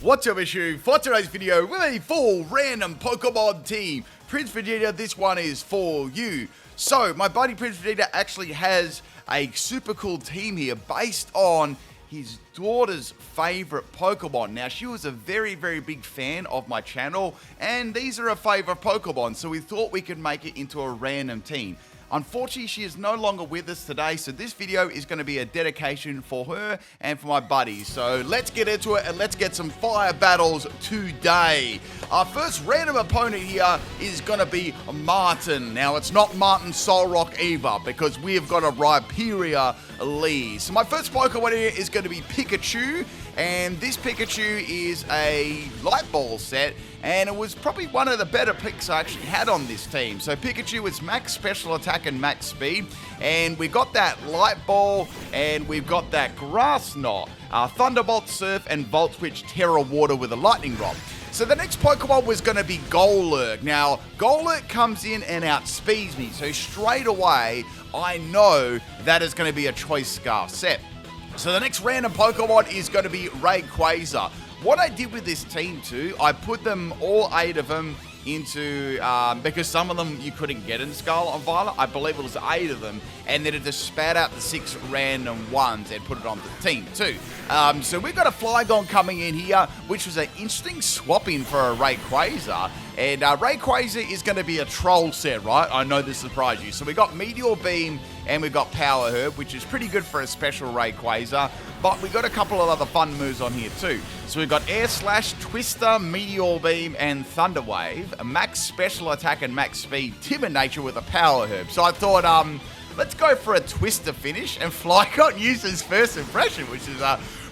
What's up, issue? For today's video, with a full random Pokemon team. Prince Vegeta, this one is for you. So, my buddy Prince Vegeta actually has a super cool team here based on his daughter's favorite Pokemon. Now, she was a very, very big fan of my channel, and these are her favorite Pokemon, so we thought we could make it into a random team. Unfortunately, she is no longer with us today, so this video is going to be a dedication for her and for my buddies. So let's get into it and let's get some fire battles today. Our first random opponent here is going to be Martin. Now, it's not Martin Solrock either, because we have got a Rhyperior lead. So my first Pokemon here is going to be Pikachu, and this Pikachu is a Light Ball set, and it was probably one of the better picks I actually had on this team. So Pikachu is max special attack and max speed, and we got that Light Ball, and we've got that Grass Knot, Thunderbolt, Surf, and Volt Switch Terra Water with a Lightning Rod. So the next Pokemon was going to be Golurk. Now, Golurk comes in and outspeeds me, so straight away, I know that is going to be a Choice Scarf set. So the next random Pokemon is going to be Rayquaza. What I did with this team too, I put them, all 8 of them, into, because some of them you couldn't get in Scarlet and Violet, I believe it was 8 of them, and then it just spat out the 6 random ones and put it on the team too. So we've got a Flygon coming in here, which was an interesting swap in for a Rayquaza, and Rayquaza is going to be a troll set, right? I know this surprised you. So we got Meteor Beam and we've got Power Herb, which is pretty good for a special Rayquaza, but we got a couple of other fun moves on here too. So we've got Air Slash, Twister, Meteor Beam, and Thunder Wave, a max special attack and max speed, Timid Nature with a Power Herb. So I thought, let's go for a Twister finish, and Flygon uses first impression, which is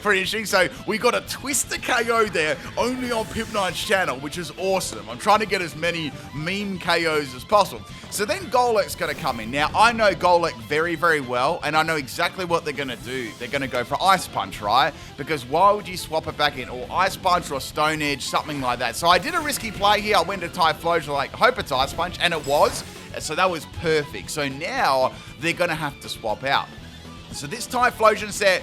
pretty interesting. So we got a Twister KO there, only on PIMPNITE's channel, which is awesome. I'm trying to get as many meme KOs as possible. So then Golurk's going to come in. Now, I know Golurk very, very well, and I know exactly what they're going to do. They're going to go for Ice Punch, right? Because why would you swap it back in? Or Ice Punch or Stone Edge, something like that. So I did a risky play here. I went to Typhlosion, like, hope it's Ice Punch, and it was. So that was perfect. So now they're going to have to swap out. So this Typhlosion set,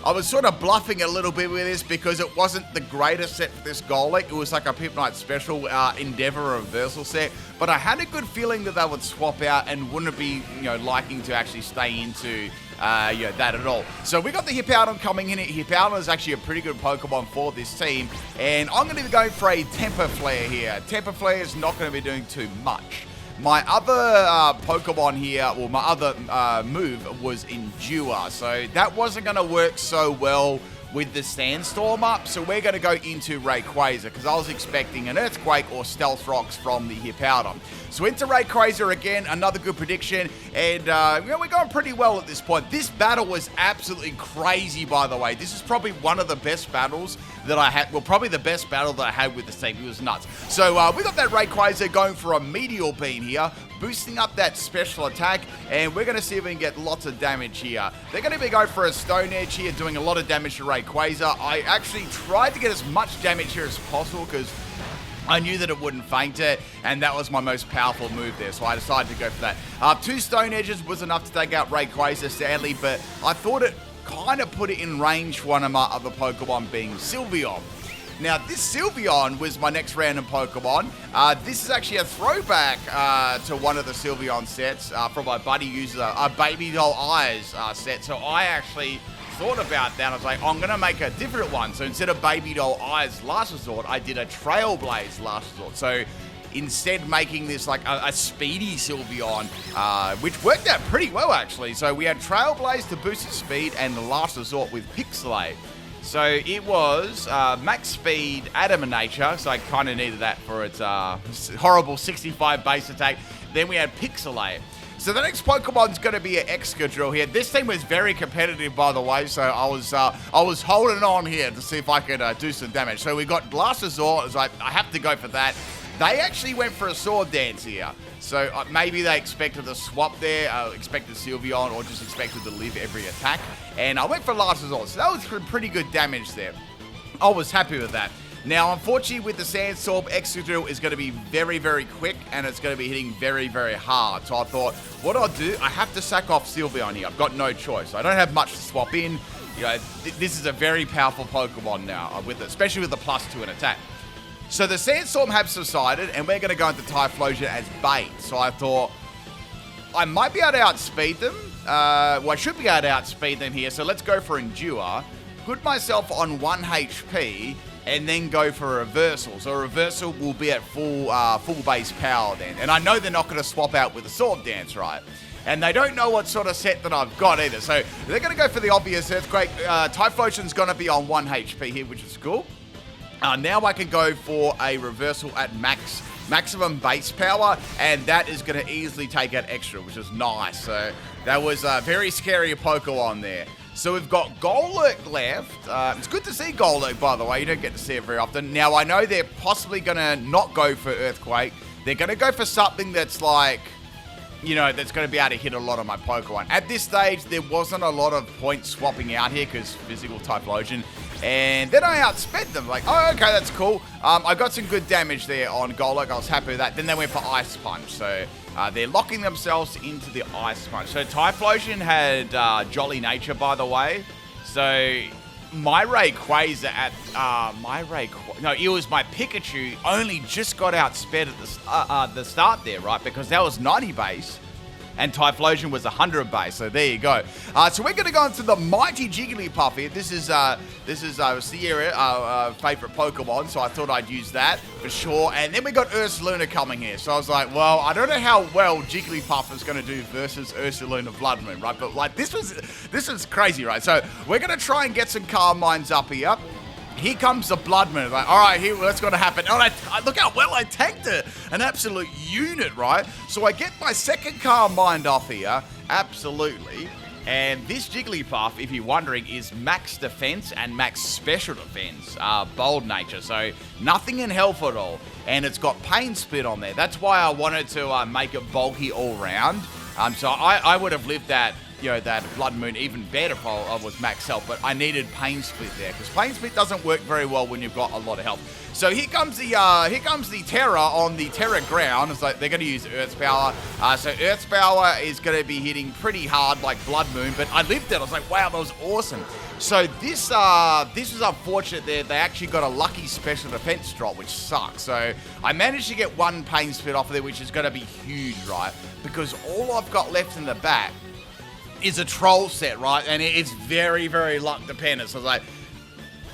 I was sort of bluffing a little bit with this because it wasn't the greatest set for this Golurk. It was like a PIMPNITE special Endeavor reversal set. But I had a good feeling that they would swap out and wouldn't be, liking to actually stay into that at all. So we got the Hippowdon coming in. Hippowdon is actually a pretty good Pokemon for this team. And I'm going to be going for a Temper Flare here. Temper Flare is not going to be doing too much. My other Pokemon here, or my other move was Endure, so that wasn't going to work so well with the Sandstorm up, so we're going to go into Rayquaza, because I was expecting an Earthquake or Stealth Rocks from the Hippowdon. So into Rayquaza again, another good prediction, and we're going pretty well at this point. This battle was absolutely crazy, by the way. This is probably one of the best battles that I had, well, probably the best battle that I had with the team. It was nuts. So we got that Rayquaza going for a Meteor Beam here, boosting up that special attack, and we're going to see if we can get lots of damage here. They're going to be going for a Stone Edge here, doing a lot of damage to Rayquaza. I actually tried to get as much damage here as possible because I knew that it wouldn't faint it, and that was my most powerful move there, so I decided to go for that. 2 Stone Edges was enough to take out Rayquaza, sadly, but I thought it kind of put it in range for one of my other Pokemon, being Sylveon. Now, this Sylveon was my next random Pokemon. This is actually a throwback to one of the Sylveon sets from my buddy who uses a Baby Doll Eyes set. So I actually thought about that. I was like, I'm going to make a different one. So instead of Baby Doll Eyes Last Resort, I did a Trailblaze Last Resort. So instead making this like a speedy Sylveon, which worked out pretty well actually. So we had Trailblaze to boost its speed and the Last Resort with Pixelate. So it was max speed, Adamant Nature, so I kind of needed that for its horrible 65 base attack. Then we had Pixelate. So the next Pokemon's going to be an Excadrill here. This team was very competitive, by the way, so I was holding on here to see if I could do some damage. So we got Last Resort. I was like, I have to go for that. They actually went for a Sword Dance here. So maybe they expected a swap there, expected Sylveon, or just expected to live every attack. And I went for Last Resort, so that was pretty good damage there. I was happy with that. Now, unfortunately, with the Sandstorm, Excadrill is going to be very, very quick, and it's going to be hitting very, very hard. So I thought, what I'll do, I have to sack off Sylveon here. I've got no choice. I don't have much to swap in. You know, this is a very powerful Pokemon now, especially with the +2 in attack. So the Sandstorm have subsided, and we're going to go into Typhlosion as bait. So I thought I might be able to outspeed them. Well, I should be able to outspeed them here. So let's go for Endure. Put myself on 1 HP, and then go for a Reversal. So a Reversal will be at full base power then. And I know they're not going to swap out with a Sword Dance, right? And they don't know what sort of set that I've got either. So they're going to go for the obvious Earthquake. Typhlosion's going to be on 1 HP here, which is cool. Now I can go for a Reversal at maximum base power, and that is going to easily take out extra, which is nice. So that was a very scary Pokemon there. So we've got Golurk left. It's good to see Golurk, by the way. You don't get to see it very often. Now, I know they're possibly going to not go for Earthquake. They're going to go for something that's like, you know, that's going to be able to hit a lot of my Pokemon. At this stage, there wasn't a lot of points swapping out here because physical Typhlosion. And then I outsped them. Like, oh, okay, that's cool. I got some good damage there on Golurk. I was happy with that. Then they went for Ice Punch. So they're locking themselves into the Ice Punch. So Typhlosion had Jolly Nature, by the way. So my Rayquaza at it was my Pikachu only just got outsped at the start there, right? Because that was 90 base. And Typhlosion was 100 base, so there you go. So we're going to go into the mighty Jigglypuff here. This is Sierra, favorite Pokemon, so I thought I'd use that for sure. And then we got Ursaluna coming here, so I was like, well, I don't know how well Jigglypuff is going to do versus Ursaluna Blood Moon, right? But like this was crazy, right? So we're going to try and get some Calm Minds up here. Here comes the Blood Moon. Like, all right, here, what's going to happen? Oh, look how well I tanked it. An absolute unit, right? So I get my second Calm Mind off here. Absolutely. And this Jigglypuff, if you're wondering, is max defense and max special defense. Bold nature. So nothing in health at all. And it's got Pain Split on there. That's why I wanted to make it bulky all round. So I would have lived that, you know, that Blood Moon even better if I was max health, but I needed Pain Split there because Pain Split doesn't work very well when you've got a lot of health. So here comes the Terra on the Terra ground. It's like they're going to use Earth's Power. So Earth's Power is going to be hitting pretty hard like Blood Moon, but I lived it. I was like, wow, that was awesome. So this was unfortunate there. They actually got a lucky special defense drop, which sucks. So I managed to get 1 Pain Split off of there, which is going to be huge, right? Because all I've got left in the back is a troll set, right? And it's very, very luck dependent. So it's like,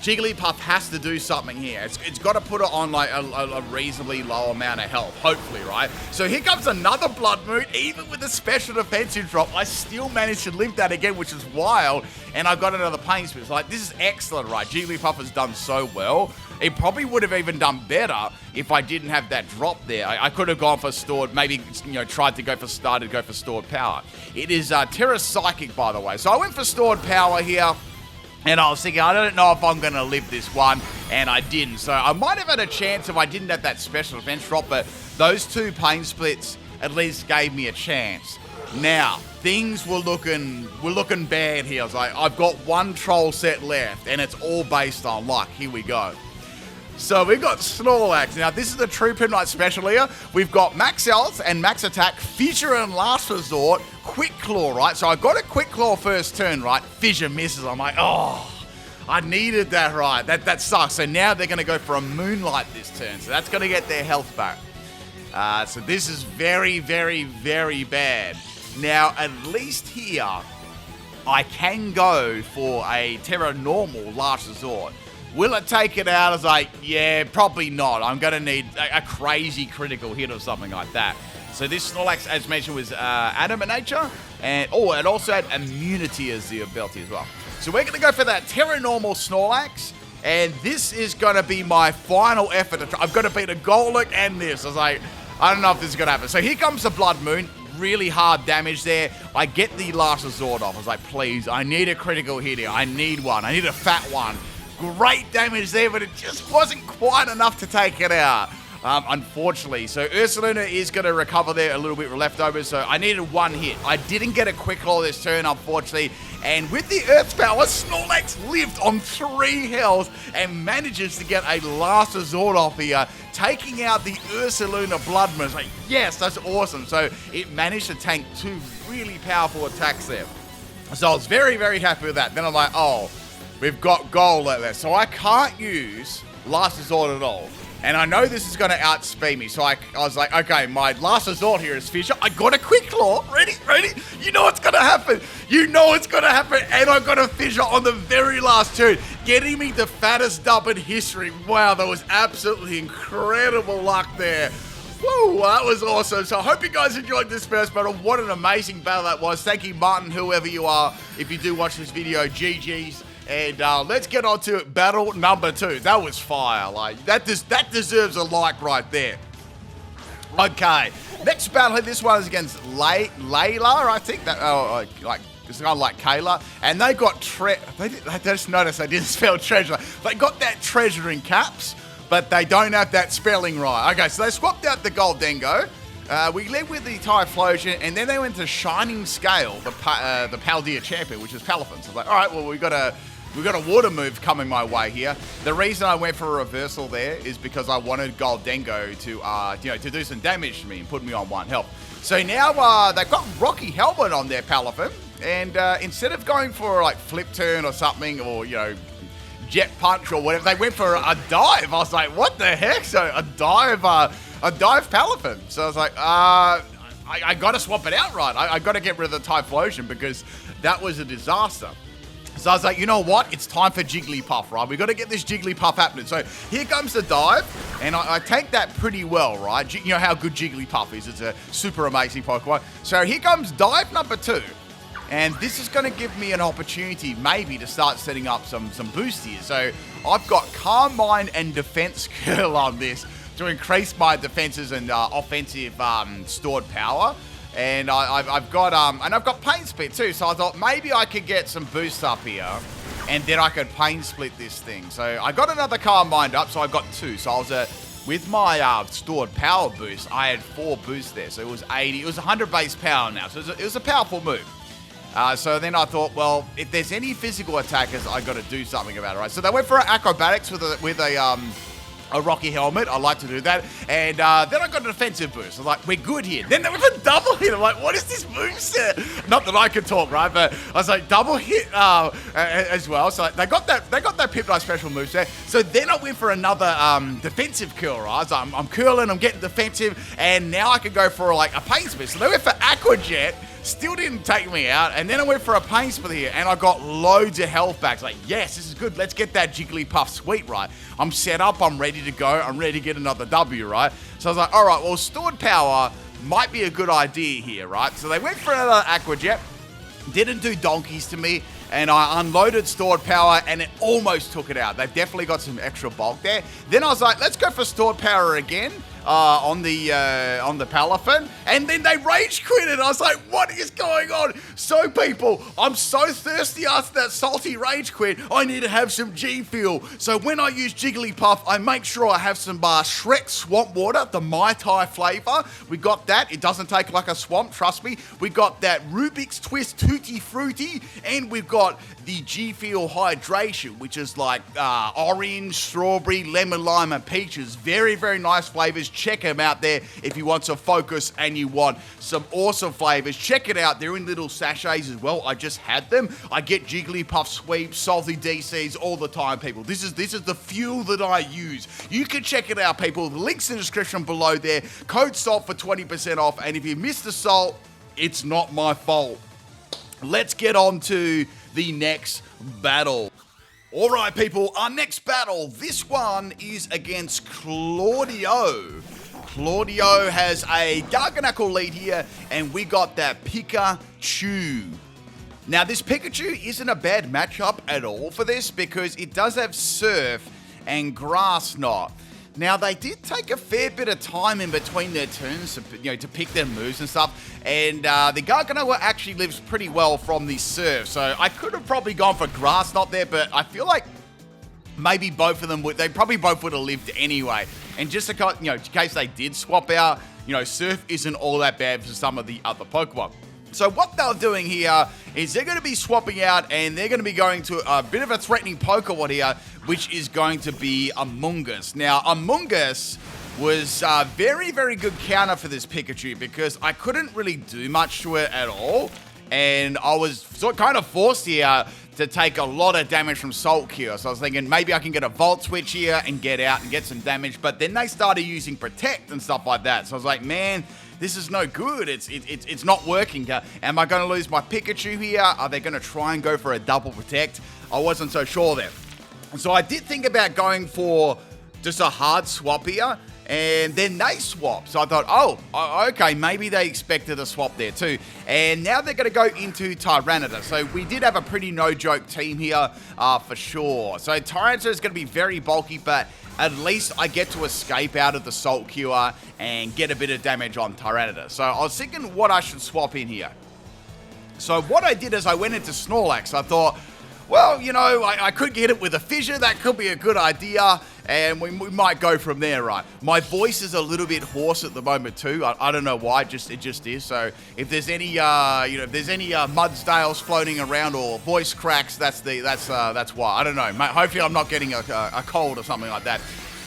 Jigglypuff has to do something here. It's got to put it on like a reasonably low amount of health, hopefully, right? So here comes another Blood Moon. Even with a special defensive drop, I still managed to live that again, which is wild. And I've got another Pain Split. It's like, this is excellent, right? Jigglypuff has done so well. It probably would have even done better if I didn't have that drop there. I could have gone for stored, maybe, you know, tried to go for stored power. It is Terra Psychic, by the way. So I went for stored power here. And I was thinking, I don't know if I'm going to live this one, and I didn't. So I might have had a chance if I didn't have that special defense drop, but those 2 Pain Splits at least gave me a chance. Now, things were looking bad here. I was like, I've got 1 troll set left, and it's all based on luck. Here we go. So we've got Snorlax. Now, this is the true PIMPNITE special here. We've got Max Health and Max Attack, Fissure and Last Resort, Quick Claw, right? So I got a Quick Claw first turn, right? Fissure misses. I'm like, oh, I needed that, right? That sucks. So now they're going to go for a Moonlight this turn. So that's going to get their health back. So this is very, very, very bad. Now, at least here, I can go for a Terra Normal Last Resort. Will it take it out? I was like, yeah, probably not. I'm going to need a crazy critical hit or something like that. So this Snorlax, as mentioned, was Adamant Nature. And it also had Immunity as the ability as well. So we're going to go for that Terra Normal Snorlax. And this is going to be my final effort. I've got to beat a Golurk and this. I was like, I don't know if this is going to happen. So here comes the Blood Moon. Really hard damage there. I get the Last Resort off. I was like, please, I need a critical hit here. I need one. I need a fat one. Great damage there, but it just wasn't quite enough to take it out, unfortunately. So Ursaluna is going to recover there, a little bit leftovers, so I needed 1 hit. I didn't get a Quick Claw this turn, unfortunately, and with the Earth's Power, Snorlax lived on 3 health and manages to get a Last Resort off here, taking out the Ursaluna Blood Moon. Like, yes, that's awesome. So it managed to tank 2 really powerful attacks there. So I was very, very happy with that. Then I'm like, oh, we've got gold at there. So I can't use last resort at all. And I know this is going to outspeed me. So I was like, okay, my last resort here is Fisher. I got a quick claw. Ready? You know what's going to happen. You know what's going to happen. And I got a Fisher on the very last turn, getting me the fattest dub in history. Wow, that was absolutely incredible luck there. Woo, that was awesome. So I hope you guys enjoyed this first battle. What an amazing battle that was. Thank you, Martin, whoever you are. If you do watch this video, GG's. And let's get on to battle number 2. That was fire. Like that deserves a like right there. Okay, next battle. This one is against Leila, I think. That like it's kind of like Kayla, and they got I just noticed they didn't spell treasure. They got that treasure in caps, but they don't have that spelling right. Okay, so they swapped out the Gold Dengo. We led with the Typhlosion, and then they went to Shining Scale, the Paldea champion, which is Palafin. So I was like, all right, well, we've got a water move coming my way here. The reason I went for a reversal there is because I wanted Gold Dengo to do some damage to me and put me on 1 health. So now they've got Rocky Helmet on their Palafin, and instead of going for like Flip Turn or something, or Jet Punch or whatever, they went for a dive. I was like, what the heck? So a dive Palafin. So I was like, I got to swap it out, right? I got to get rid of the Typhlosion because that was a disaster. So I was like, you know what? It's time for Jigglypuff, right? We got to get this Jigglypuff happening. So here comes the dive, and I tanked that pretty well, right? You know how good Jigglypuff is. It's a super amazing Pokemon. So here comes dive number 2. And this is going to give me an opportunity maybe to start setting up some boost here. So I've got Calm Mind and Defense Curl on this to increase my defenses and offensive stored power. And I've got Pain Split too. So I thought maybe I could get some boosts up here, and then I could Pain Split this thing. So I got another Calm Mind up, so I got 2. So I was with my stored power boost, I had 4 boosts there. So it was 80. It was 100 base power now. So it was a powerful move. So then I thought, well, if there's any physical attackers, I got to do something about it, right? So they went for acrobatics with a Rocky Helmet. I like to do that. And then I got a defensive boost. I was like, we're good here. Then they went for double hit. I'm like, what is this moveset? Not that I can talk, right? But I was like, double hit as well. So they got that PIMPNITE special moveset. So then I went for another defensive curl, right? So I'm curling, I'm getting defensive, and now I can go for like a Pain Split. So they went for Aqua Jet. Still didn't take me out, and then I went for a Pain Split here, and I got loads of health back. Like, yes, this is good. Let's get that Jigglypuff sweet, right? I'm set up. I'm ready to go. I'm ready to get another W, right? So I was like, all right, well, stored power might be a good idea here, right? So they went for another Aqua Jet. Didn't do donkeys to me, and I unloaded stored power, and it almost took it out. They've definitely got some extra bulk there. Then I was like, let's go for stored power again. On the Palafin, and then they rage quitted. I was like, what is going on? So people, I'm so thirsty after that salty rage quit. I need to have some G Fuel. So when I use Jigglypuff, I make sure I have some Shrek Swamp Water, the Mai Tai flavor. We got that. It doesn't take like a swamp, trust me. We got that Rubik's Twist Tutti Fruity, and we've got the G Fuel Hydration, which is like orange, strawberry, lemon, lime, and peaches. Very, very nice flavors. Check them out there if you want some focus and you want some awesome flavors. Check it out. They're in little sachets as well. I just had them. I get Jigglypuff sweeps, salty DCs all the time, people. This is the fuel that I use. You can check it out, people. The link's in the description below there. Code SALT for 20% off. And if you missed the salt, it's not my fault. Let's get on to the next battle. All right, people, our next battle, this one is against Claudio. Claudio has a Garganacl lead here, and we got that Pikachu. Now, this Pikachu isn't a bad matchup at all for this because it does have Surf and Grass Knot. Now, they did take a fair bit of time in between their turns to pick their moves and stuff. And the Garganacl actually lives pretty well from the Surf. So I could have probably gone for Grass Knot there, but I feel like maybe both of them they probably both would have lived anyway. And just in case they did swap out, Surf isn't all that bad for some of the other Pokemon. So what they're doing here is they're going to be swapping out, and they're going to be going to a bit of a threatening Pokemon here, which is going to be Amoonguss. Now, Amoonguss was a very, very good counter for this Pikachu because I couldn't really do much to it at all. and I was kind of forced here to take a lot of damage from Salt Cure. So I was thinking maybe I can get a Volt Switch here and get out and get some damage. But then they started using Protect and stuff like that. So I was like, man, this is no good. It's not working. Am I going to lose my Pikachu here? Are they going to try and go for a double Protect? I wasn't so sure there. So I did think about going for just a hard swap here. And then they swapped. So I thought, oh, okay, maybe they expected a swap there too. And now they're going to go into Tyranitar. So we did have a pretty no-joke team here for sure. So Tyranitar is going to be very bulky, but at least I get to escape out of the Salt Cure and get a bit of damage on Tyranitar. So I was thinking what I should swap in here. So what I did is I went into Snorlax. I thought, well, you know, I could get it with a fissure. That could be a good idea. And we might go from there, right? My voice is a little bit hoarse at the moment too. I don't know why. It just is. So if there's any, if there's any Mudsdales floating around or voice cracks, that's why. I don't know. Hopefully, I'm not getting a cold or something like that.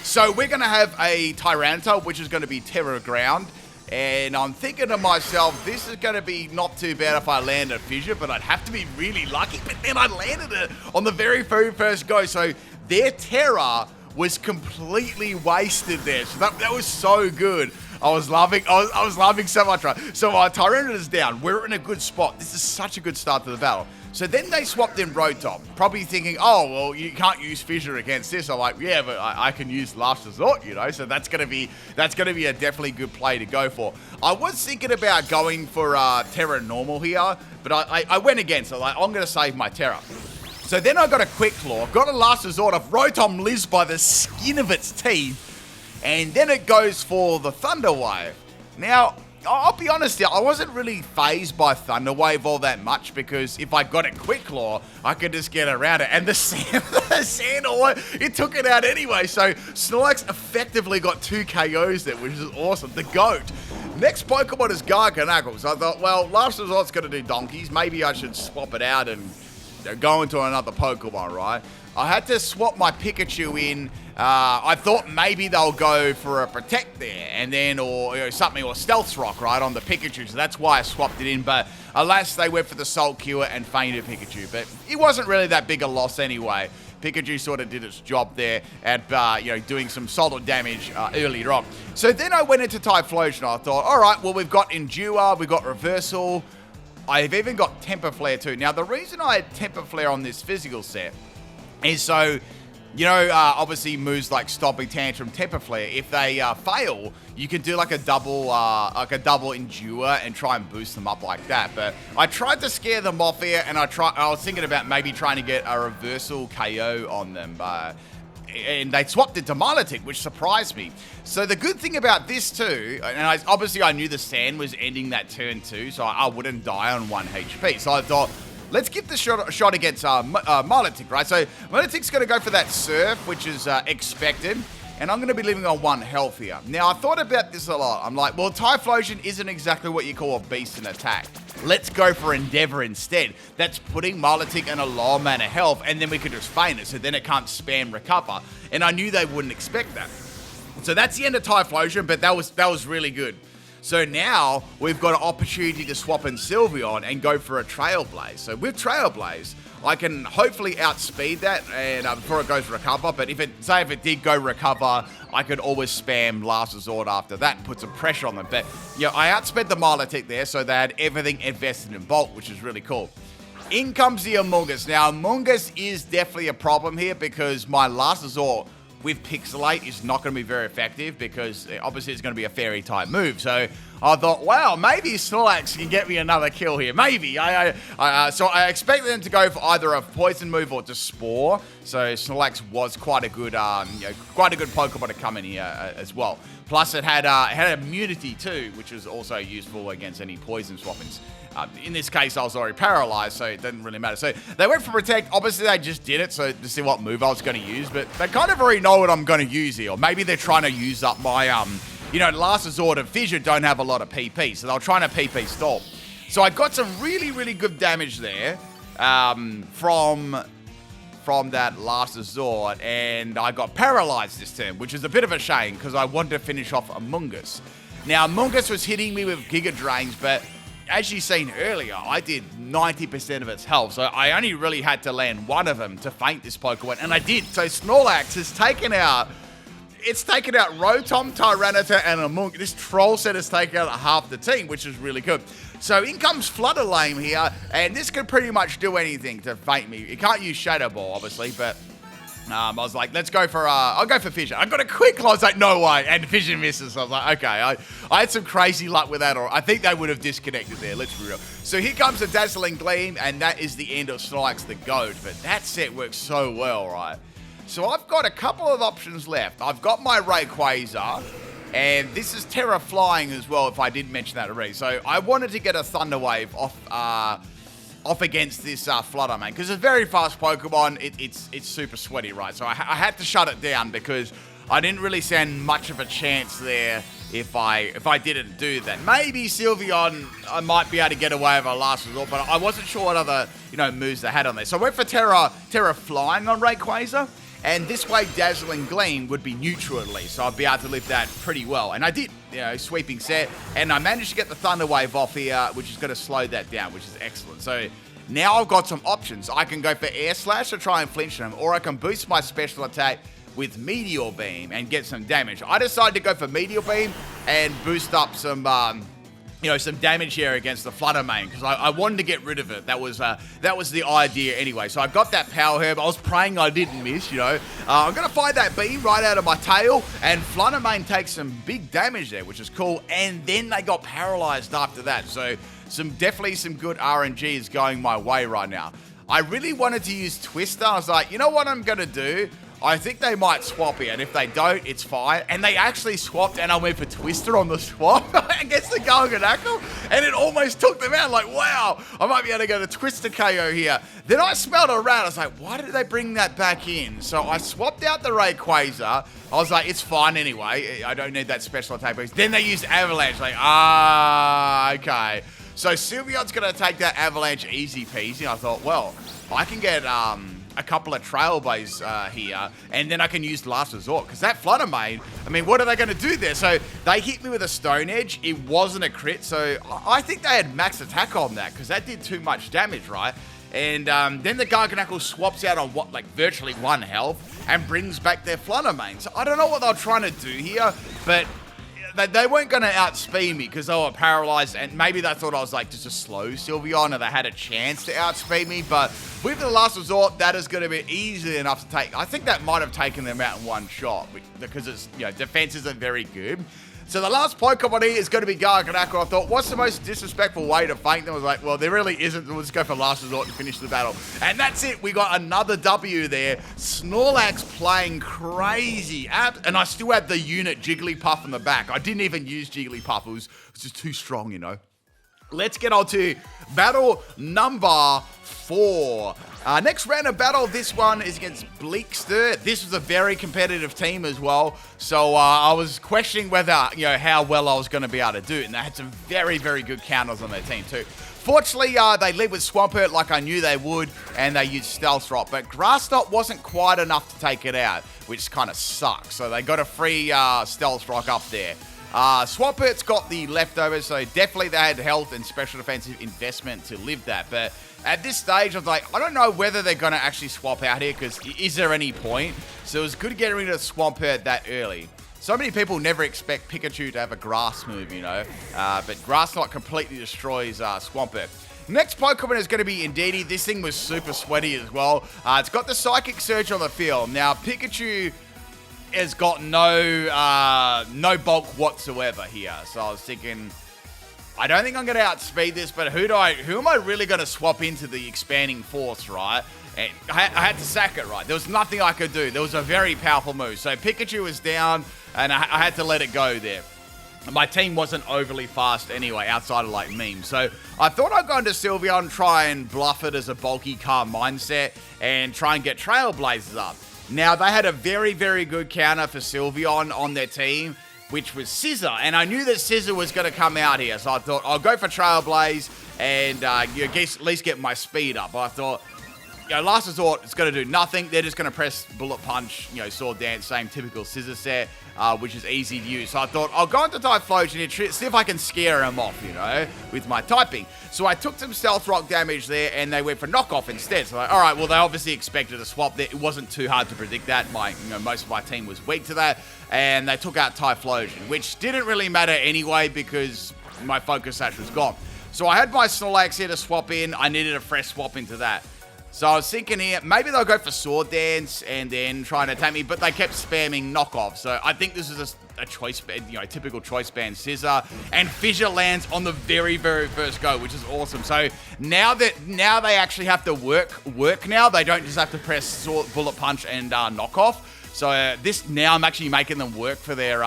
So we're gonna have a Tyranitar, which is gonna be Terra Ground. And I'm thinking to myself, this is going to be not too bad if I land a fissure, but I'd have to be really lucky. But then I landed it on the very first go. So their Terra was completely wasted there. So that was so good. I was laughing so much, right? So my Tyranitar is down. We're in a good spot. This is such a good start to the battle. So then they swapped in Rotom, probably thinking, oh, well, you can't use Fissure against this. I'm like, yeah, but I can use Last Resort, you know, so that's gonna be a definitely good play to go for. I was thinking about going for Terra Normal here, but I went against it. Like, I'm gonna save my Terra. So then I got a Quick Claw, got a Last Resort of Rotom lives by the skin of its teeth, and then it goes for the Thunder Wave. Now, I'll be honest here, I wasn't really phased by Thunder Wave all that much because if I got a Quick Claw, I could just get around it. And the Sandal, it took it out anyway. So Snorlax effectively got 2 KOs there, which is awesome. The GOAT. Next Pokemon is Garganacl. So I thought, well, Last Resort's going to do donkeys. Maybe I should swap it out and go into another Pokemon, right? I had to swap my Pikachu in. I thought maybe they'll go for a Protect there, and then, or something, or Stealth Rock, right, on the Pikachu. So that's why I swapped it in. But alas, they went for the Salt Cure and fainted Pikachu. But it wasn't really that big a loss anyway. Pikachu sort of did its job there at, doing some solid damage earlier on. So then I went into Typhlosion. I thought, all right, well, we've got Endure, we've got Reversal. I've even got Temper Flare too. Now, the reason I had Temper Flare on this physical set is so, obviously moves like Stomping Tantrum, Temper Flare, if they fail, you can do like a double Endure and try and boost them up like that. But I tried to scare them off here, and I was thinking about maybe trying to get a Reversal KO on them, and they swapped it to Milotic, which surprised me. So the good thing about this too, and obviously I knew the Sand was ending that turn too, so I wouldn't die on 1 HP. So I thought, let's give the shot against Milotic, right? So Milotic's going to go for that Surf, which is expected, and I'm going to be living on 1 health here. Now, I thought about this a lot. I'm like, well, Typhlosion isn't exactly what you call a beast in attack. Let's go for Endeavor instead. That's putting Milotic in a low amount of health, and then we could just feint it, so then it can't spam Recover. And I knew they wouldn't expect that. So that's the end of Typhlosion, but that was really good. So now we've got an opportunity to swap in Sylveon and go for a Trailblaze. So with Trailblaze, I can hopefully outspeed that and before it goes Recover. But if it did go Recover, I could always spam Last Resort after that and put some pressure on them. But I outsped the Milotic there, so they had everything invested in Bulk, which is really cool. In comes the Amoonguss. Now Amoonguss is definitely a problem here because my Last Resort with Pixelate is not going to be very effective because obviously it's going to be a fairy type move. So I thought, wow, maybe Snorlax can get me another kill here. Maybe. So I expected them to go for either a poison move or to Spore. So Snorlax was quite a good Pokemon to come in here as well. Plus it had immunity too, which was also useful against any poison swappings. In this case, I was already paralyzed, so it didn't really matter. So they went for Protect. Obviously, they just did it so to see what move I was going to use, but they kind of already know what I'm going to use here. Or maybe they're trying to use up my, Last Resort and Fissure don't have a lot of PP, so they're trying to PP stall. So I got some really, really good damage there from that Last Resort, and I got paralyzed this turn, which is a bit of a shame because I wanted to finish off Amoonguss. Now, Amoonguss was hitting me with Giga Drains, but as you seen earlier, I did 90% of its health, so I only really had to land one of them to faint this Pokemon, and I did. So Snorlax has taken out... It's taken out Rotom, Tyranitar, and Amoonguss. This troll set has taken out half the team, which is really good. So in comes Flutterlame here, and this can pretty much do anything to faint me. It can't use Shadow Ball, obviously, but I was like, let's go for, I'll go for Fission. I got a quick claw, I was like, no way, and Fission misses. So I was like, okay, I had some crazy luck with that, or I think they would have disconnected there, let's be real. So here comes the Dazzling Gleam, and that is the end of Snorlax the GOAT, but that set works so well, right? So I've got a couple of options left. I've got my Rayquaza, and this is Terra Flying as well, if I didn't mention that already. So I wanted to get a Thunder Wave off against this Fluttermane, because it's a very fast Pokemon. It's super sweaty, right? So I had to shut it down because I didn't really stand much of a chance there if I didn't do that. Maybe Sylveon, I might be able to get away with a Last Resort, but I wasn't sure what other moves they had on there. So I went for Terra Flying on Rayquaza. And this way, Dazzling Gleam would be neutral at least, so I'd be able to live that pretty well. And I did, sweeping set, and I managed to get the Thunder Wave off here, which is going to slow that down, which is excellent. So now I've got some options. I can go for Air Slash to try and flinch them, or I can boost my special attack with Meteor Beam and get some damage. I decided to go for Meteor Beam and boost up some... some damage here against the Fluttermane, because I wanted to get rid of it. That was the idea anyway. So I got that Power Herb. I was praying I didn't miss, I'm going to fire that beam right out of my tail, and Fluttermane takes some big damage there, which is cool. And then they got paralyzed after that. So definitely some good RNG is going my way right now. I really wanted to use Twister. I was like, you know what I'm going to do? I think they might swap it, and if they don't, it's fine. And they actually swapped, and I went for Twister on the swap against the Garganacl, and it almost took them out. Like, wow, I might be able to go to Twister KO here. Then I smelled around. I was like, why did they bring that back in? So I swapped out the Rayquaza. I was like, it's fine anyway. I don't need that special attack boost. Then they used Avalanche. Like, okay. So Sylveon's going to take that Avalanche easy peasy. I thought, well, I can get... a couple of Trailblaze here, and then I can use Last Resort, because that Fluttermane, I mean, what are they going to do there? So they hit me with a Stone Edge. It wasn't a crit, so I think they had max attack on that, because that did too much damage, right? And then the Garganacl swaps out on virtually 1 health and brings back their Fluttermane. So I don't know what they're trying to do here, but they weren't going to outspeed me because they were paralyzed, and maybe they thought I was just a slow Sylveon and they had a chance to outspeed me. But with the Last Resort, that is going to be easy enough to take. I think that might have taken them out in one shot because it's defense isn't very good. So the last Pokemon here is going to be Garganacl. I thought, what's the most disrespectful way to faint them? I was like, well, there really isn't. We'll just go for Last Resort and finish the battle. And that's it. We got another W there. Snorlax playing crazy. And I still had the unit Jigglypuff in the back. I didn't even use Jigglypuff. It was just too strong, Let's get on to battle number 4. Next random battle, this one is against Bleakster. This was a very competitive team as well. So I was questioning whether, how well I was going to be able to do it. And they had some very, very good counters on their team too. Fortunately, they led with Swampert like I knew they would, and they used Stealth Rock. But Grass Knot wasn't quite enough to take it out, which kind of sucks. So they got a free Stealth Rock up there. Swampert's got the leftovers, so definitely they had health and special defensive investment to live that. But at this stage, I was like, I don't know whether they're going to actually swap out here, because is there any point? So it was good getting rid of Swampert that early. So many people never expect Pikachu to have a grass move, but Grass Knot completely destroys Swampert. Next Pokemon is going to be Indeedee. This thing was super sweaty as well. It's got the Psychic Surge on the field. Now, Pikachu has got no bulk whatsoever here. So I was thinking, I don't think I'm going to outspeed this, but who am I really going to swap into the Expanding Force, right? And I had to sack it, right? There was nothing I could do. There was a very powerful move. So Pikachu was down, and I had to let it go there. My team wasn't overly fast anyway, outside of memes. So I thought I'd go into Sylveon, try and bluff it as a bulky calm mindset, and try and get Trailblazers up. Now, they had a very, very good counter for Sylveon on their team, which was Scissor. And I knew that Scissor was going to come out here. So I thought, I'll go for Trailblaze and at least get my speed up. I thought, Last Resort is going to do nothing. They're just going to press Bullet Punch, Sword Dance, same typical scissor set, which is easy to use. So I thought, I'll go into Typhlosion here, see if I can scare him off, with my typing. So I took some Stealth Rock damage there, and they went for knockoff instead. So all right, well, they obviously expected a swap there. It wasn't too hard to predict that. Most of my team was weak to that, and they took out Typhlosion, which didn't really matter anyway because my Focus Sash was gone. So I had my Snorlax here to swap in. I needed a fresh swap into that. So I was thinking here, maybe they'll go for Sword Dance and then try and attack me, but they kept spamming knockoff. So I think this is a choice, a typical choice band Scissor, and Fissure lands on the very, very first go, which is awesome. So now they actually have to work now. They don't just have to press Bullet Punch and knockoff. So this now I'm actually making them work for their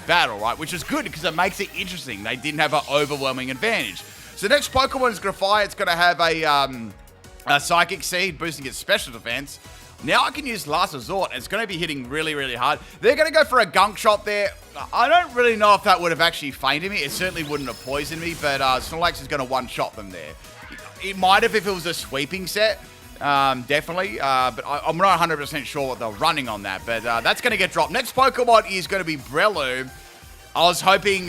battle, right? Which is good because it makes it interesting. They didn't have an overwhelming advantage. So the next Pokemon is Grafire. It's going to have a Psychic Seed, boosting its special defense. Now I can use Last Resort, and it's going to be hitting really, really hard. They're going to go for a Gunk Shot there. I don't really know if that would have actually fainted me. It certainly wouldn't have poisoned me, but Snorlax is going to one-shot them there. It might have if it was a sweeping set, definitely, but I'm not 100% sure what they're running on that, but that's going to get dropped. Next Pokemon is going to be Breloom. I was hoping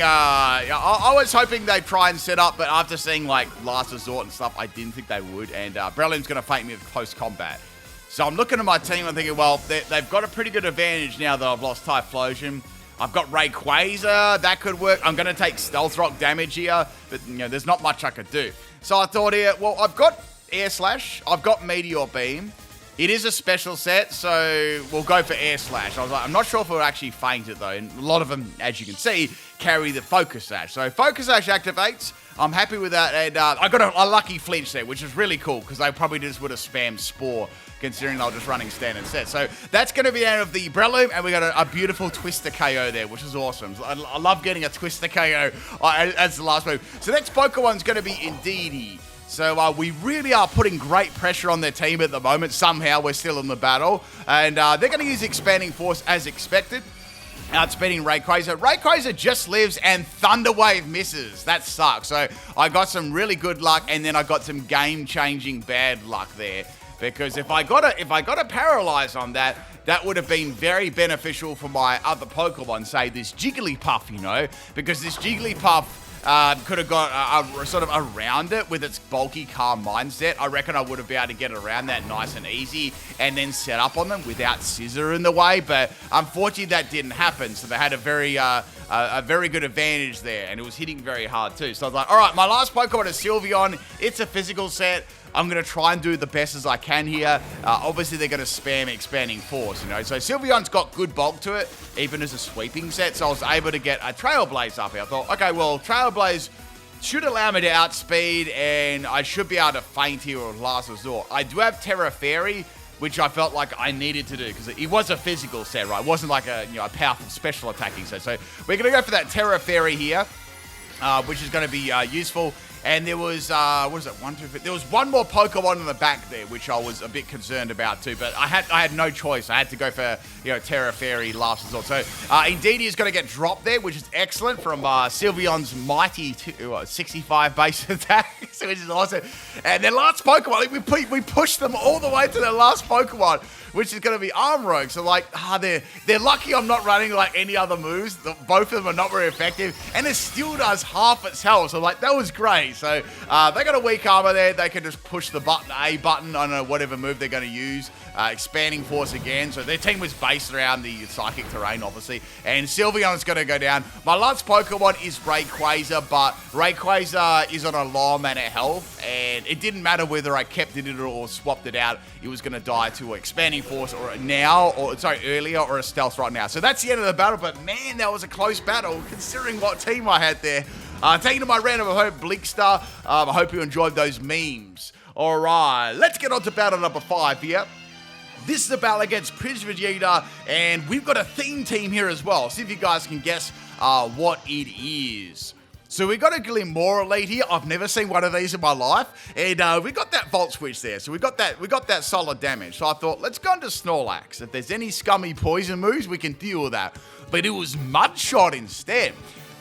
they'd try and set up, but after seeing Last Resort and stuff, I didn't think they would. And Breloom's going to fight me with post-combat. So I'm looking at my team and thinking, well, they've got a pretty good advantage now that I've lost Typhlosion. I've got Rayquaza, that could work. I'm going to take Stealth Rock damage here, but there's not much I could do. So I thought here, well, I've got Air Slash, I've got Meteor Beam. It is a special set, so we'll go for Air Slash. I was like, I'm not sure if it would actually faint it, though. And a lot of them, as you can see, carry the Focus Sash. So Focus Sash activates. I'm happy with that. And I got a lucky flinch there, which is really cool, because they probably just would have spammed Spore, considering they were just running standard set. So that's going to be the end of the Breloom, and we got a beautiful Twister KO there, which is awesome. I love getting a Twister KO as the last move. So next Pokemon's going to be Indeedee. So we really are putting great pressure on their team at the moment. Somehow we're still in the battle. And they're going to use Expanding Force as expected. Outspeeding Rayquaza. Rayquaza just lives and Thunder Wave misses. That sucks. So I got some really good luck, and then I got some game-changing bad luck there. Because if I got a Paralyze on that, that would have been very beneficial for my other Pokemon, say this Jigglypuff, because this Jigglypuff could have got sort of around it with its bulky calm mindset. I reckon I would have been able to get around that nice and easy and then set up on them without Scissor in the way, but unfortunately that didn't happen. So they had a very good advantage there, and it was hitting very hard too. So I was like, all right, my last Pokemon is Sylveon. It's a physical set. I'm going to try and do the best as I can here. Obviously, they're going to spam Expanding Force, So Sylveon's got good bulk to it, even as a sweeping set. So I was able to get a Trailblaze up here. I thought, okay, well, Trailblaze should allow me to outspeed, and I should be able to feint here or Last Resort. I do have Terra Fairy, which I felt like I needed to do, because it was a physical set, right? It wasn't like a powerful special attacking set. So we're going to go for that Terra Fairy here, which is going to be useful. And there was, there was one more Pokemon in the back there, which I was a bit concerned about too. But I had no choice. I had to go for, Terra Fairy Last Resort. So Indeedee is going to get dropped there, which is excellent from Sylveon's mighty 65 base attack, which is awesome. And their last Pokemon, we pushed them all the way to their last Pokemon, which is going to be Armrogue. So they're lucky I'm not running any other moves. Both of them are not very effective, and it still does half its health. So that was great. So they got a weak armor there. They can just push the A button on whatever move they're going to use. Expanding Force again. So their team was based around the Psychic Terrain, obviously. And Sylveon's going to go down. My last Pokemon is Rayquaza, but Rayquaza is on a low amount of health, and it didn't matter whether I kept it or swapped it out. It was going to die to Expanding Force earlier, or a Stealth right now. So that's the end of the battle, but man, that was a close battle considering what team I had there. Taking to my random of hope, Bleakster. I hope you enjoyed those memes. All right, let's get on to battle number 5 here. This is a battle against Prince Vegeta, and we've got a theme team here as well. See if you guys can guess what it is. So we got a Glimmora Elite here. I've never seen one of these in my life. And we got that Volt Switch there. So we got that solid damage. So I thought, let's go into Snorlax. If there's any scummy poison moves, we can deal with that. But it was Mud Shot instead.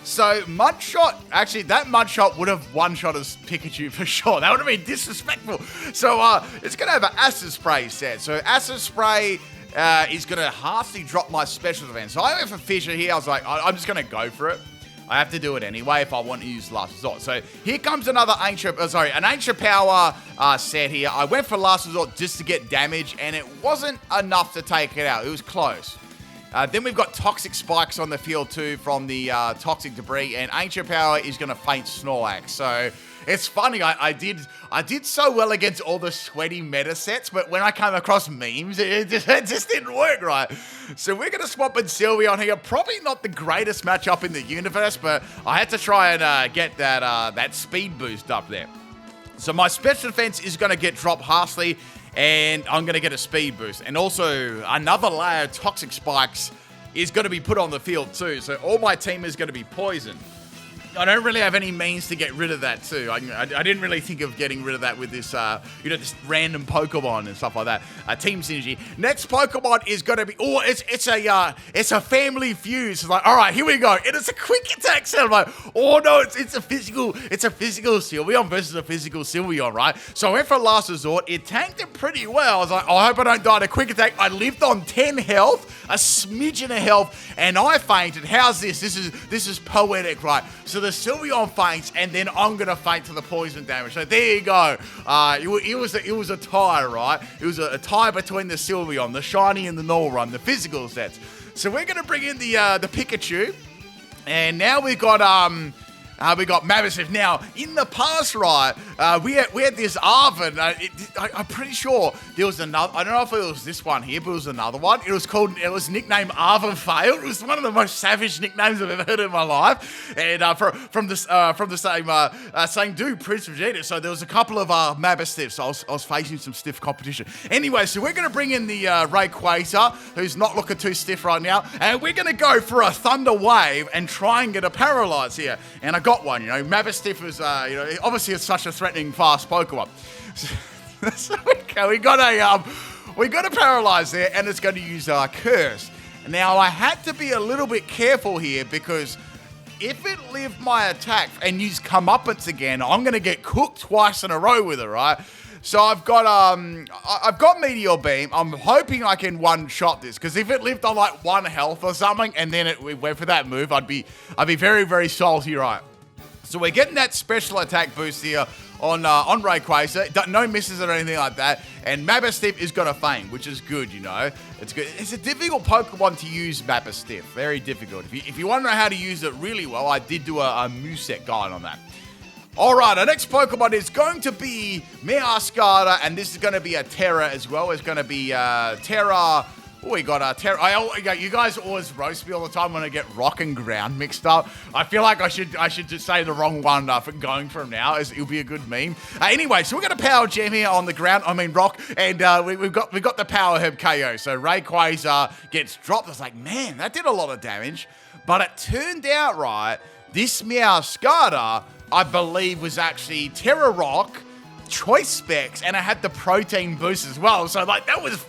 So Mudshot, actually that Mudshot would have one-shot as Pikachu for sure. That would have been disrespectful. So it's going to have an Acid Spray set. So Acid Spray is going to harshly drop my special defense. So I went for Fissure here. I was like, I'm just going to go for it. I have to do it anyway if I want to use Last Resort. So here comes another an Ancient Power set here. I went for Last Resort just to get damage, and it wasn't enough to take it out. It was close. Then we've got Toxic Spikes on the field too from the Toxic Debris, and Ancient Power is going to faint Snorlax. So it's funny, I did so well against all the sweaty meta sets, but when I came across memes, it just didn't work right. So we're going to swap in Sylveon here. Probably not the greatest matchup in the universe, but I had to try and get that speed boost up there. So my special defense is going to get dropped harshly, and I'm going to get a speed boost. And also, another layer of Toxic Spikes is going to be put on the field too. So all my team is going to be poisoned. I don't really have any means to get rid of that too. I didn't really think of getting rid of that with this, this random Pokemon and stuff like that. Team Synergy. Next Pokemon is going to be, it's a Family Fuse. It's like, all right, here we go. And it's a Quick Attack set. I'm like, oh no, it's a physical Sylveon versus a physical Sylveon, right? So I went for Last Resort. It tanked it pretty well. I was like, I hope I don't die to Quick Attack. I lived on 10 health, a smidgen of health, and I fainted. How's this? This is poetic, right? So the Sylveon faints, and then I'm gonna faint to the poison damage. So there you go. It was a tie, right? It was a tie between the Sylveon, the shiny, and the normal run, the physical sets. So we're gonna bring in the Pikachu, and now we got Mabosstiff. Now, in the past, right, we had this Arvin. I'm pretty sure there was another. I don't know if it was this one here, but it was another one. It was nicknamed Arvin Fail. It was one of the most savage nicknames I've ever heard in my life. And from the same dude, Prince Vegeta. So there was a couple of Mabosstiffs. So I was facing some stiff competition. Anyway, so we're gonna bring in the Rayquaza, who's not looking too stiff right now, and we're gonna go for a Thunder Wave and try and get a Paralyze here. And I got one, Mabosstiff was, obviously it's such a threatening, fast Pokemon. So we got a Paralyze there, and it's going to use Curse. Now I had to be a little bit careful here because if it lived my attack and used Comeuppance again, I'm going to get cooked twice in a row with it, right? So I've got Meteor Beam. I'm hoping I can one-shot this, because if it lived on like 1 health or something, and then it went for that move, I'd be very, very salty, right? So we're getting that special attack boost here on Rayquaza. No misses or anything like that. And Mabosstiff is going to faint, which is good, It's good. It's a difficult Pokemon to use, Mabosstiff. Very difficult. If you want to know how to use it really well, I did do a moveset guide on that. Alright, our next Pokemon is going to be Meowscarlet, and this is going to be a Terra as well. It's going to be Terra. Oh, we got Terra. You guys always roast me all the time when I get Rock and Ground mixed up. I feel like I should just say the wrong one for going from now. It'll be a good meme. Anyway, so we're going to Power Gem here on the ground. Rock, and we've got the Power Herb KO. So Rayquaza gets dropped. I was like, man, that did a lot of damage. But it turned out, right, this Meowscarlet, I believe, was actually Terra Rock, Choice Specs, and it had the Protein Boost as well. So like that was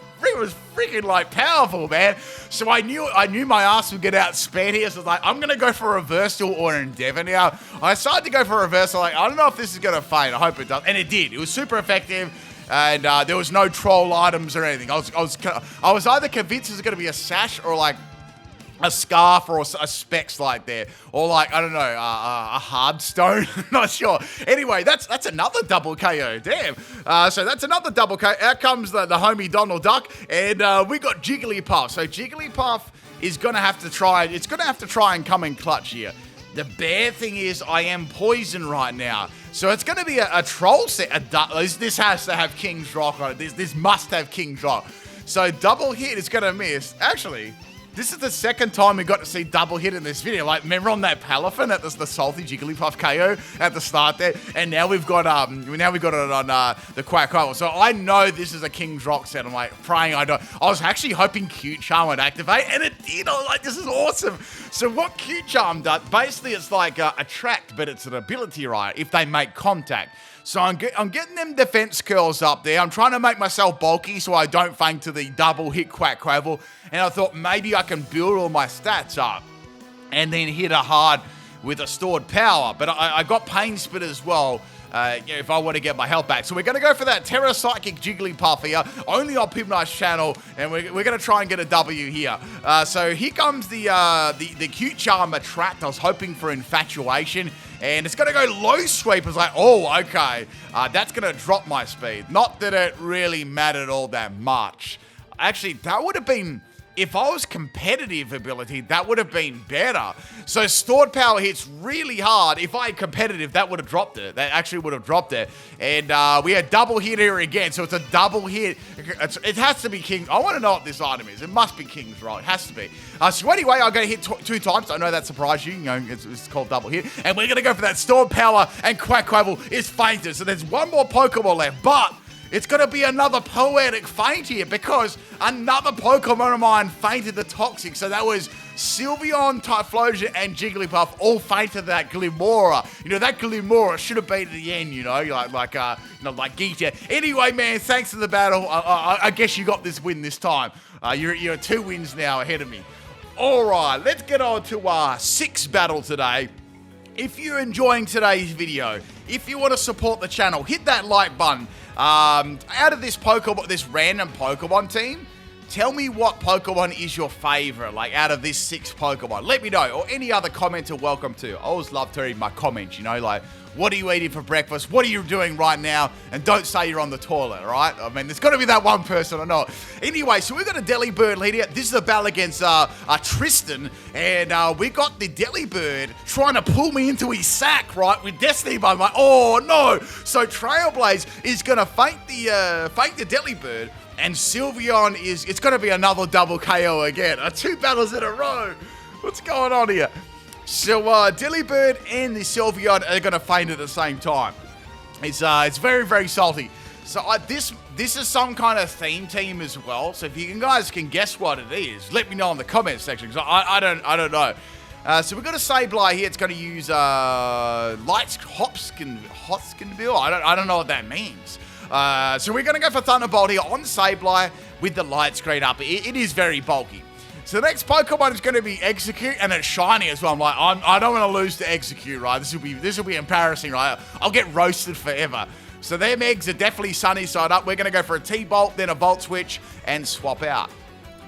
freaking like powerful, man. So I knew my ass would get outsped here. So I was like, I'm gonna go for Reversal or Endeavor now. I decided to go for Reversal. Like, I don't know if this is gonna faint. I hope it does, and it did. It was super effective. And there was no troll items or anything. I was either convinced it was gonna be a Sash or like a Scarf or a Specs like there, or like, I don't know, a Hardstone. Not sure. Anyway, that's another double KO. Damn. So that's another double KO. Out comes the homie Donald Duck, and we got Jigglypuff. So Jigglypuff is gonna have to try. It's gonna have to try and come in clutch here. The bad thing is I am poisoned right now. So it's going to be a troll set. This has to have King's Rock on it. This must have King's Rock. So double hit is going to miss. Actually, this is the second time we got to see double hit in this video. Like, remember on that Palafin at the salty Jigglypuff KO at the start there? And now we've got it on the Quackle. So I know this is a King's Rock set. I'm like praying I don't. I was actually hoping Cute Charm would activate, and it did. I was like, this is awesome. So what Cute Charm does, basically it's like attract, but it's an ability, right? If they make contact. So I'm getting them defense curls up there. I'm trying to make myself bulky so I don't faint to the double hit Quackle. And I thought maybe I can build all my stats up and then hit a hard with a stored power. But I got Pain Spit as well. If I want to get my health back. So we're going to go for that Terra Psychic Jigglypuff here, only on PIMPNITE's channel, and we're going to try and get a W here. So here comes the cute charm Attract. I was hoping for Infatuation, and it's going to go low sweep. It's like, oh, okay, that's going to drop my speed. Not that it really mattered all that much. Actually, that would have been... If I was competitive ability, that would have been better. So stored power hits really hard. If I had competitive, that would have dropped it. That actually would have dropped it. And we had double hit here again. So it's a double hit. It has to be King. I want to know what this item is. It must be King's, right? It has to be. So anyway, I'm going to hit 2 times. I know that surprised you. You know, it's called double hit. And we're going to go for that stored power. And Quackquavel is fainted. So there's one more Pokemon left. But... it's going to be another poetic feint here because another Pokemon of mine fainted the Toxic. So that was Sylveon, Typhlosion, and Jigglypuff all fainted that Glimora. You know, that Glimora should have been at the end, you know, like Geeta. Anyway, man, thanks for the battle. I guess you got this win this time. You're 2 wins now ahead of me. All right, let's get on to our 6th battle today. If you're enjoying today's video, if you want to support the channel, hit that like button. Out of this random Pokemon team, tell me what Pokemon is your favorite, like out of this 6 Pokemon. Let me know, or any other commenter welcome to. I always love to read my comments, you know, like, what are you eating for breakfast? What are you doing right now? And don't say you're on the toilet, all right? I mean, there's got to be that one person, I know. Anyway, so we've got a Delibird lead here. This is a battle against Tristan, and we got the Delibird trying to pull me into his sack, right, with Destiny Bug. I'm like, oh, no. So Trailblaze is going to fake the Delibird, and Sylveon it's going to be another double KO again. 2 battles in a row. What's going on here? So, Delibird and the Sylveon are going to faint at the same time. It's very, very salty. So, this is some kind of theme team as well. So, if you guys can guess what it is, let me know in the comments section, because I don't know. So, we've got a Sableye here. It's going to use Hotskinville. I don't know what that means. So, we're going to go for Thunderbolt here on Sableye with the light screen up. It is very bulky. So the next Pokemon is going to be Execute, and it's shiny as well. I'm like, I don't want to lose to Execute, right? This will be embarrassing, right? I'll get roasted forever. So them eggs are definitely sunny side up. We're going to go for a T-Bolt, then a Volt Switch, and swap out.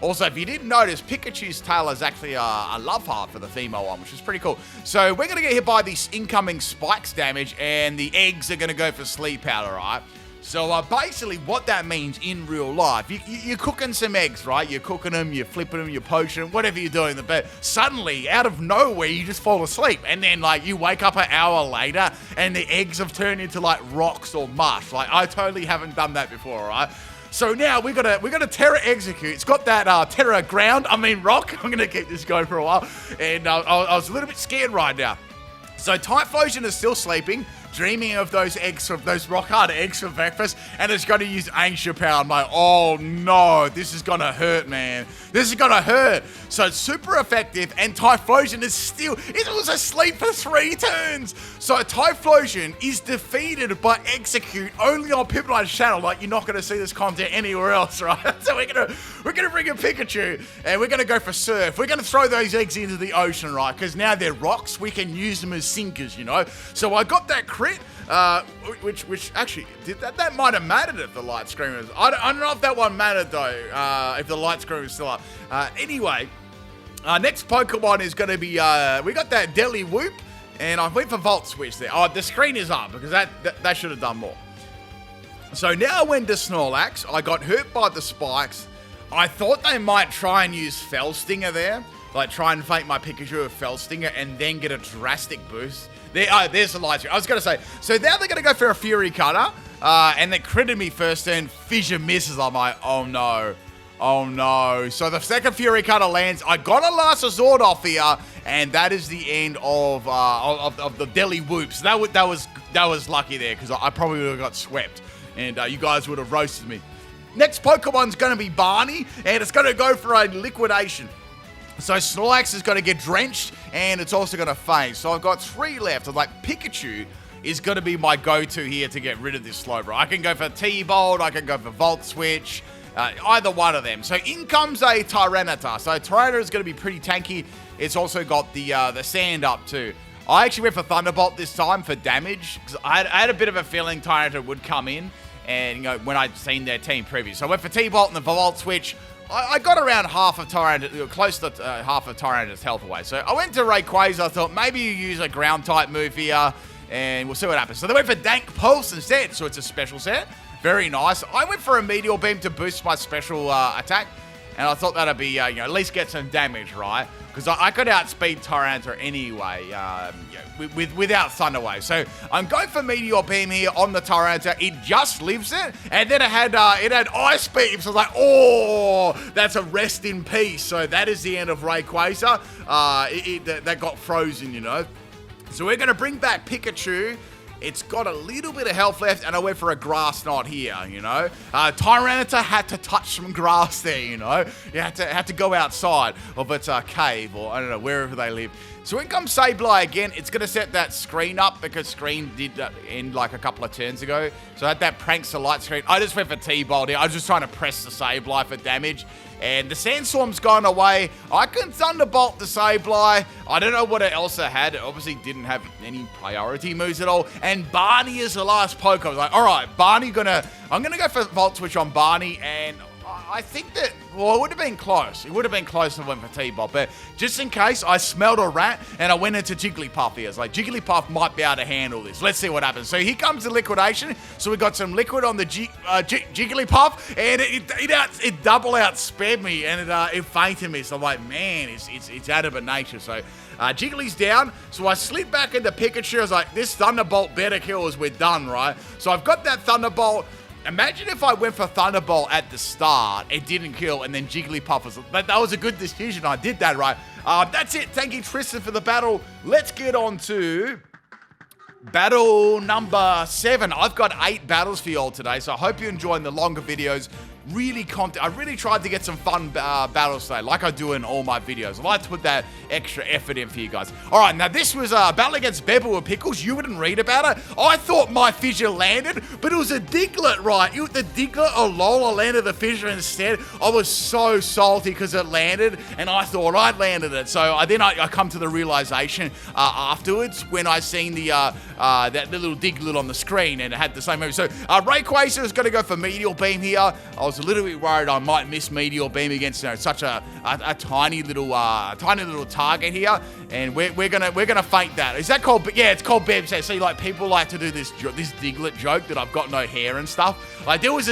Also, if you didn't notice, Pikachu's tail is actually a love heart for the female one, which is pretty cool. So we're going to get hit by these incoming spikes damage, and the eggs are going to go for Sleep Powder, right? So basically what that means in real life, you're cooking some eggs, right? You're cooking them, you're flipping them, you're poaching them, whatever you're doing. But suddenly, out of nowhere, you just fall asleep. And then, like, you wake up an hour later and the eggs have turned into, like, rocks or mush. Like, I totally haven't done that before, right? So now we got a Terra Execute. It's got that Terra Rock. I'm going to keep this going for a while. And I was a little bit scared right now. So Typhlosion is still sleeping, dreaming of those eggs, of those rock hard eggs for breakfast, and it's going to use Ancient Power. I'm like, oh no, this is going to hurt, man. This is going to hurt. So it's super effective, and Typhlosion is still, it was asleep for 3 turns. So Typhlosion is defeated by Execute only on PIMPNITE's channel. Like, you're not going to see this content anywhere else, right? So we're gonna bring a Pikachu, and we're going to go for Surf. We're going to throw those eggs into the ocean, right? Because now they're rocks. We can use them as sinkers, you know? So I got that crit. Which actually that might have mattered if the light screen was. I don't know if that one mattered though. If the light screen was still up. Anyway, next Pokemon is going to be. We got that Deli Whoop, and I went for Volt Switch there. Oh, the screen is up because that should have done more. So now I went to Snorlax. I got hurt by the spikes. I thought they might try and use Fell Stinger there, like try and fake my Pikachu with Fell Stinger and then get a drastic boost. There's the light screen. I was going to say, so now they're going to go for a Fury Cutter, and they critted me first turn. Fissure misses. I'm like, oh no. Oh no. So the second Fury Cutter lands. I got a last resort off here, and that is the end of the Deli Whoops. That was lucky there, because I probably would have got swept, and you guys would have roasted me. Next Pokemon's going to be Barney, and it's going to go for a Liquidation. So Snorlax is going to get drenched, and it's also going to faint. So I've got 3 left. I'm like, Pikachu is going to be my go-to here to get rid of this Slowbro. I can go for T-Bolt, I can go for Volt Switch, either one of them. So in comes a Tyranitar. So Tyranitar is going to be pretty tanky. It's also got the sand up too. I actually went for Thunderbolt this time for damage, because I had a bit of a feeling Tyranitar would come in, and, you know, when I'd seen their team previous. So I went for T-Bolt and the Volt Switch. I got around half of Tyranitar, close to half of Tyranitar's health away. So I went to Rayquaza. I thought maybe you use a ground-type move here, and we'll see what happens. So they went for Dank Pulse instead, so it's a special set. Very nice. I went for a Meteor Beam to boost my special attack, and I thought that'd be, you know, at least get some damage, right? Because I could outspeed Tyranitar anyway, without Thunder Wave. So I'm going for Meteor Beam here on the Tyranitar. It just lives it, and then it had Ice Beam. So I was like, oh, that's a rest in peace. So that is the end of Rayquaza. That got frozen, you know. So we're going to bring back Pikachu. It's got a little bit of health left, and I went for a Grass Knot here, you know. Tyranitar had to touch some grass there, you know. You had to go outside of its cave, or I don't know, wherever they live. So in comes Sableye again. It's going to set that screen up, because screen did end like a couple of turns ago. So I had that Prankster light screen. I just went for T-Bolt here. I was just trying to press the Sableye for damage. And the Sandstorm's gone away. I can Thunderbolt the Sableye. I don't know what else it had. It obviously didn't have any priority moves at all. And Barney is the last poke. I was like, all right, I'm going to go for Volt Switch on Barney. And I think that, well, it would have been close. It would have been close if I went for T-Bolt. But just in case, I smelled a rat and I went into Jigglypuff here. It's like, Jigglypuff might be able to handle this. Let's see what happens. So here comes the liquidation. So we got some liquid on the Jigglypuff, and it double outspared me, and it fainted me. So I'm like, man, it's out of nature. So Jiggly's down. So I slid back into Pikachu. I was like, this Thunderbolt better kill as we're done, right? So I've got that Thunderbolt. Imagine if I went for Thunderbolt at the start, it didn't kill, and then Jigglypuff was... That was a good decision. I did that right. That's it. Thank you, Tristan, for the battle. Let's get on to battle number 7. I've got 8 battles for you all today, so I hope you're enjoying the longer videos. I really tried to get some fun battles today, like I do in all my videos. I like to put that extra effort in for you guys. All right, now this was a battle against Bea Pickles. You wouldn't read about it. I thought my fissure landed, but it was a Diglett, right? The Diglett, oh lol, I landed the fissure instead. I was so salty because it landed, and I thought I'd landed it. So then I come to the realization afterwards when I seen that little Diglett on the screen, and it had the same move. So Rayquaza is going to go for Meteor Beam here. I was a little bit worried I might miss Meteor Beam against, you know, such a tiny little target here, and we're gonna feint that. Is that called? Yeah, it's called Bea Pickles. See, like, people like to do this Diglett joke that I've got no hair and stuff. Like there was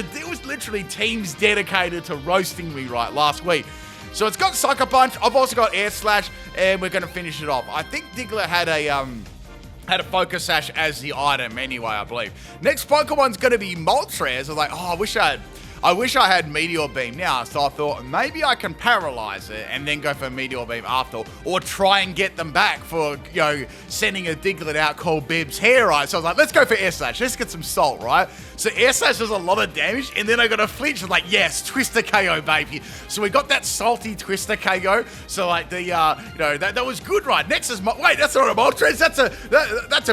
literally teams dedicated to roasting me right last week. So it's got Sucker Punch. I've also got Air Slash, and we're gonna finish it off. I think Diglett had a Focus Sash as the item anyway, I believe. Next Pokemon's going to be Moltres. I was like, oh, I wish I had Meteor Beam now. So I thought maybe I can paralyze it and then go for Meteor Beam after, or try and get them back for, you know, sending a Diglett out called Bib's hair, right? So I was like, let's go for Air Slash. Let's get some salt, right? So Air Slash does a lot of damage, and then I got a flinch. I was like, yes, Twister KO, baby. So we got that salty Twister KO. So like the, you know, that was good, right? Next is, wait, that's not a Moltres. That's a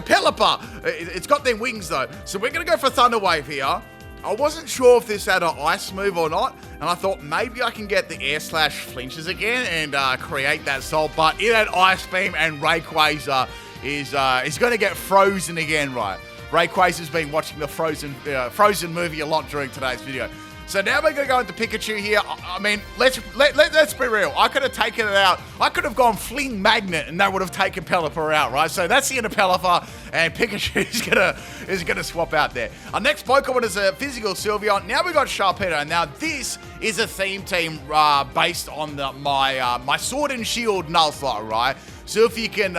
Pelipper. It's got them wings though. So we're gonna go for Thunder Wave here. I wasn't sure if this had an ice move or not, and I thought maybe I can get the Air Slash flinches again and create that salt, but it had Ice Beam, and Rayquaza is going to get frozen again, right? Rayquaza's been watching the Frozen movie a lot during today's video. So now we're going to go into Pikachu here. I mean, let's be real. I could have taken it out. I could have gone Fling Magnet, and that would have taken Pelipper out, right? So that's the end of Pelipper, and Pikachu is gonna swap out there. Our next Pokemon is a physical Sylveon. Now we got Sharpedo. Now this is a theme team based on my Sword and Shield Nuzlocke, right? So if you can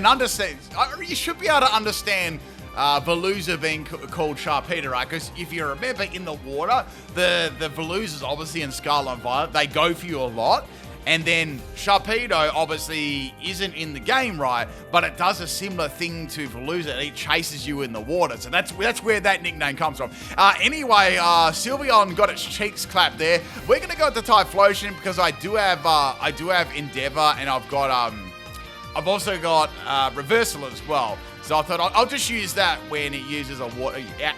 understand, you should be able to understand Veluza being called Sharpedo, right? Because if you remember, in the water, the Veluzas, obviously in Scarlet and Violet, they go for you a lot. And then Sharpedo obviously isn't in the game, right? But it does a similar thing to Veluza. It chases you in the water. So that's where that nickname comes from. Anyway, Sylveon got its cheeks clapped there. We're gonna go with the Typhlosion because I do have Endeavor, and I've got I've also got Reversal as well. So I thought I'll just use that when it uses a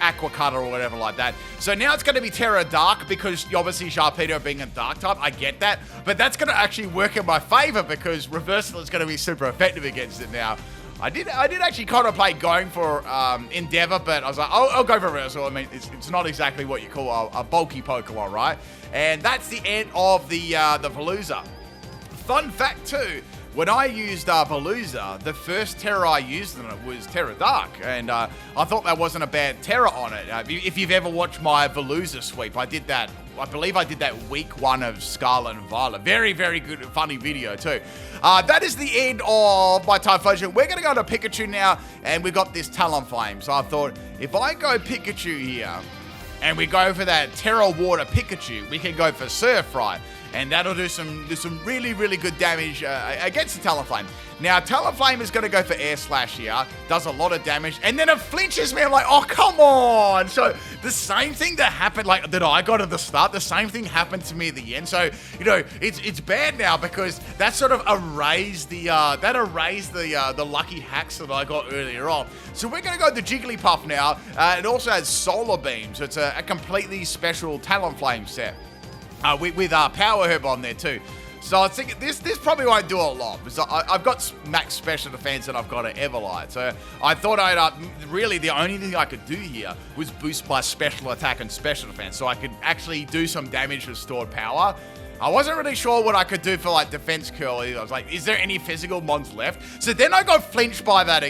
Aqua Cutter or whatever like that. So now it's going to be Terra Dark because obviously Sharpedo being a Dark type, I get that. But that's going to actually work in my favor because Reversal is going to be super effective against it now. I did actually contemplate going for Endeavor, but I was like, I'll go for Reversal. I mean, it's not exactly what you call a bulky Pokemon, right? And that's the end of the Veluza. Fun fact too, when I used Veluza, the first Terra I used on it was Terra Dark, and I thought that wasn't a bad Terra on it. If you've ever watched my Veluza sweep, I did that. I believe I did that week 1 of Scarlet and Violet. Very, very good, funny video too. That is the end of my Typhlosion. We're going to go to Pikachu now, and we got this Talonflame. So I thought, if I go Pikachu here, and we go for that Terra Water Pikachu, we can go for Surf, right? And that'll do some really, really good damage against the Talonflame. Now, Talonflame is going to go for Air Slash here. Does a lot of damage. And then it flinches me. I'm like, oh, come on. So the same thing that happened, like, that I got at the start, the same thing happened to me at the end. So, you know, it's bad now because that sort of erased the lucky hacks that I got earlier on. So we're going to go the Jigglypuff now. It also has Solar Beam. So it's a completely special Talonflame set. With Power Herb on there too. So I think this probably won't do a lot because I've got max special defense and I've got an Everlight. So I thought really the only thing I could do here was boost my special attack and special defense so I could actually do some damage with stored power. I wasn't really sure what I could do for like defense curl either. I was like, is there any physical mons left? So then I got flinched by that,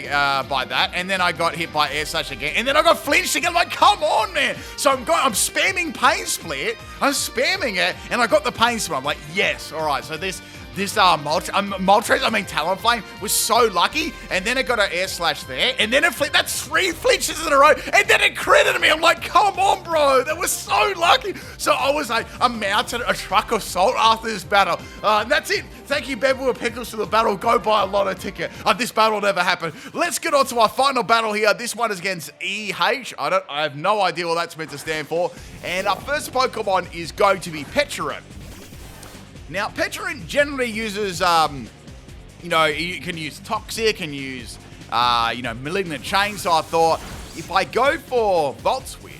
and then I got hit by Air Slash again, and then I got flinched again. I'm like, come on, man! So I'm spamming Pain Split. I'm spamming it, and I got the Pain Split. I'm like, yes, all right. So this Talonflame was so lucky, and then it got an Air Slash there, and then it flipped. That's 3 flinches in a row, and then it critted me. I'm like, come on, bro, that was so lucky. So I was like, I mounted a truck of salt after this battle, and that's it. Thank you, Bea Pickles, for the battle. Go buy a lotto ticket. This battle never happened. Let's get on to our final battle here. This one is against EH. I have no idea what that's meant to stand for. And our first Pokemon is going to be Pecharin. Now, Pecharin generally uses, you know, you can use Toxic and use, you know, Malignant Chain. So I thought, if I go for Volt Switch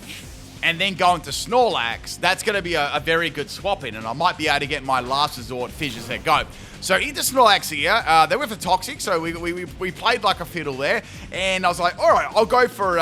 and then go into Snorlax, that's going to be a very good swap in, and I might be able to get my last resort Fissures that go. So into Snorlax here, they went for Toxic, so we played like a fiddle there, and I was like, all right, I'll go for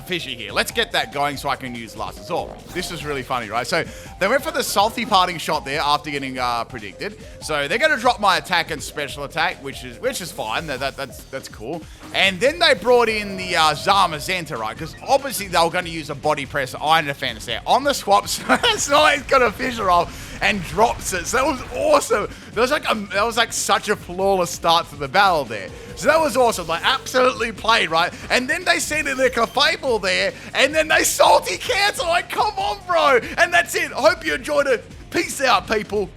Fissure here. Let's get that going so I can use Last Resort. This is really funny, right? So they went for the Salty Parting Shot there after getting predicted. So they're going to drop my attack and special attack, which is fine. That's cool. And then they brought in the Zamazenta, right? Because obviously they were going to use a Body Press Iron Defense there. On the swap, Snorlax got a Fissure off and drops it. So that was awesome. That was like such a flawless start to the battle there. So that was awesome. Like, absolutely played, right? And then they sent in their Clefable there, and then they salty cancel. Like, come on, bro. And that's it. I hope you enjoyed it. Peace out, people.